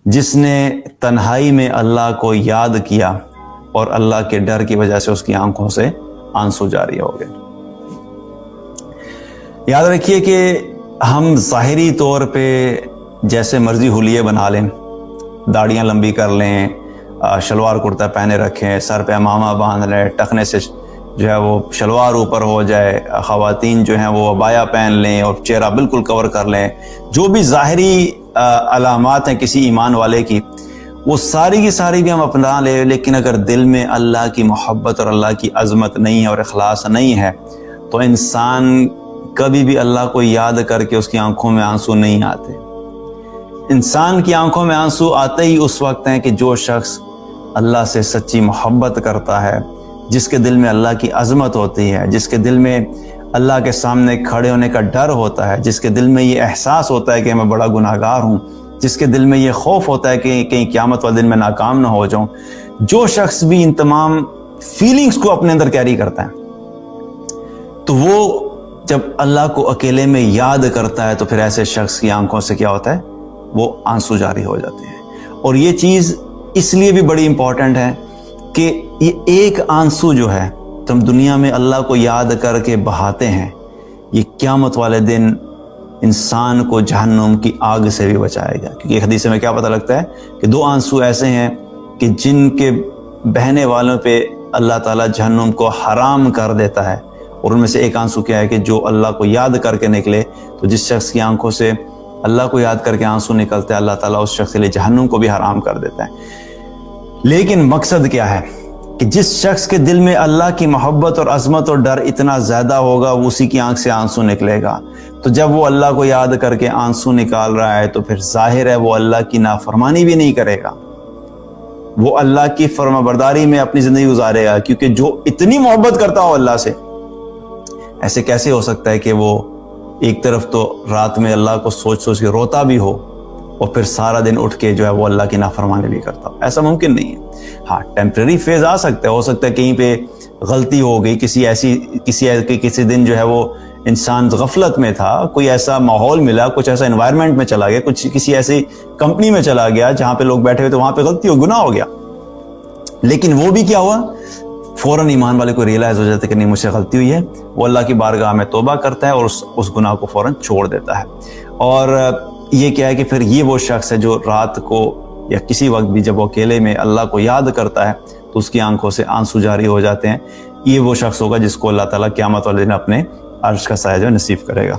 جس نے تنہائی میں اللہ کو یاد کیا اور اللہ کے ڈر کی وجہ سے اس کی آنکھوں سے آنسو جاری ہو گئے۔ یاد رکھیے کہ ہم ظاہری طور پہ جیسے مرضی حلیے بنا لیں، داڑیاں لمبی کر لیں، شلوار کرتا پہنے رکھیں، سر پہ امامہ باندھ لیں، ٹخنے سے جو ہے وہ شلوار اوپر ہو جائے، خواتین جو ہیں وہ عبایا پہن لیں اور چہرہ بالکل کور کر لیں، جو بھی ظاہری علامات ہیں کسی ایمان والے کی، وہ ساری کی ساری بھی ہم اپنا لیں، لیکن اگر دل میں اللہ کی محبت اور اللہ کی عظمت نہیں ہے اور اخلاص نہیں ہے تو انسان کبھی بھی اللہ کو یاد کر کے اس کی آنکھوں میں آنسو نہیں آتے۔ انسان کی آنکھوں میں آنسو آتے ہی اس وقت ہیں کہ جو شخص اللہ سے سچی محبت کرتا ہے، جس کے دل میں اللہ کی عظمت ہوتی ہے، جس کے دل میں اللہ کے سامنے کھڑے ہونے کا ڈر ہوتا ہے، جس کے دل میں یہ احساس ہوتا ہے کہ میں بڑا گناہگار ہوں، جس کے دل میں یہ خوف ہوتا ہے کہ کہیں قیامت والے دن میں ناکام نہ ہو جاؤں۔ جو شخص بھی ان تمام فیلنگز کو اپنے اندر کیری کرتا ہے تو وہ جب اللہ کو اکیلے میں یاد کرتا ہے تو پھر ایسے شخص کی آنکھوں سے کیا ہوتا ہے؟ وہ آنسو جاری ہو جاتے ہیں۔ اور یہ چیز اس لیے بھی بڑی امپورٹنٹ ہے کہ یہ ایک آنسو جو ہے تو ہم دنیا میں اللہ کو یاد کر کے بہاتے ہیں، یہ قیامت والے دن انسان کو جہنم کی آگ سے بھی بچائے گا۔ کیونکہ حدیث میں کیا پتہ لگتا ہے کہ دو آنسو ایسے ہیں کہ جن کے بہنے والوں پہ اللہ تعالیٰ جہنم کو حرام کر دیتا ہے، اور ان میں سے ایک آنسو کیا ہے کہ جو اللہ کو یاد کر کے نکلے۔ تو جس شخص کی آنکھوں سے اللہ کو یاد کر کے آنسو نکلتے ہیں، اللہ تعالیٰ اس شخص کے لیے جہنم کو بھی حرام کر دیتا ہے۔ لیکن مقصد کیا ہے کہ جس شخص کے دل میں اللہ کی محبت اور عظمت اور ڈر اتنا زیادہ ہوگا، وہ اسی کی آنکھ سے آنسو نکلے گا۔ تو جب وہ اللہ کو یاد کر کے آنسو نکال رہا ہے تو پھر ظاہر ہے وہ اللہ کی نافرمانی بھی نہیں کرے گا، وہ اللہ کی فرما برداری میں اپنی زندگی گزارے گا۔ کیونکہ جو اتنی محبت کرتا ہو اللہ سے، ایسے کیسے ہو سکتا ہے کہ وہ ایک طرف تو رات میں اللہ کو سوچ سوچ کے روتا بھی ہو اور پھر سارا دن اٹھ کے جو ہے وہ اللہ کی نافرمانی بھی کرتا ہو؟ ایسا ممکن نہیں ہے۔ ہاں، ٹیمپریری فیز آ سکتا ہے، ہو سکتا ہے کہیں پہ غلطی ہو گئی، کسی دن جو ہے وہ انسان غفلت میں تھا، کوئی ایسا ماحول ملا، کچھ ایسا انوائرمنٹ میں چلا گیا، کسی ایسی کمپنی میں چلا گیا جہاں پہ لوگ بیٹھے ہوئے تو وہاں پہ غلطی ہو، گناہ ہو گیا۔ لیکن وہ بھی کیا ہوا؟ فوراً ایمان والے کو ریئلائز ہو جاتا ہے کہ نہیں، مجھ سے غلطی ہوئی ہے، وہ اللہ کی بارگاہ میں توبہ کرتا ہے اور اس گناہ کو فوراً چھوڑ دیتا ہے۔ اور یہ کیا ہے کہ پھر یہ وہ شخص ہے جو رات کو یا کسی وقت بھی جب وہ اکیلے میں اللہ کو یاد کرتا ہے تو اس کی آنکھوں سے آنسو جاری ہو جاتے ہیں۔ یہ وہ شخص ہوگا جس کو اللہ تعالیٰ قیامت والے دن اپنے عرش کا سایہ جو نصیب کرے گا۔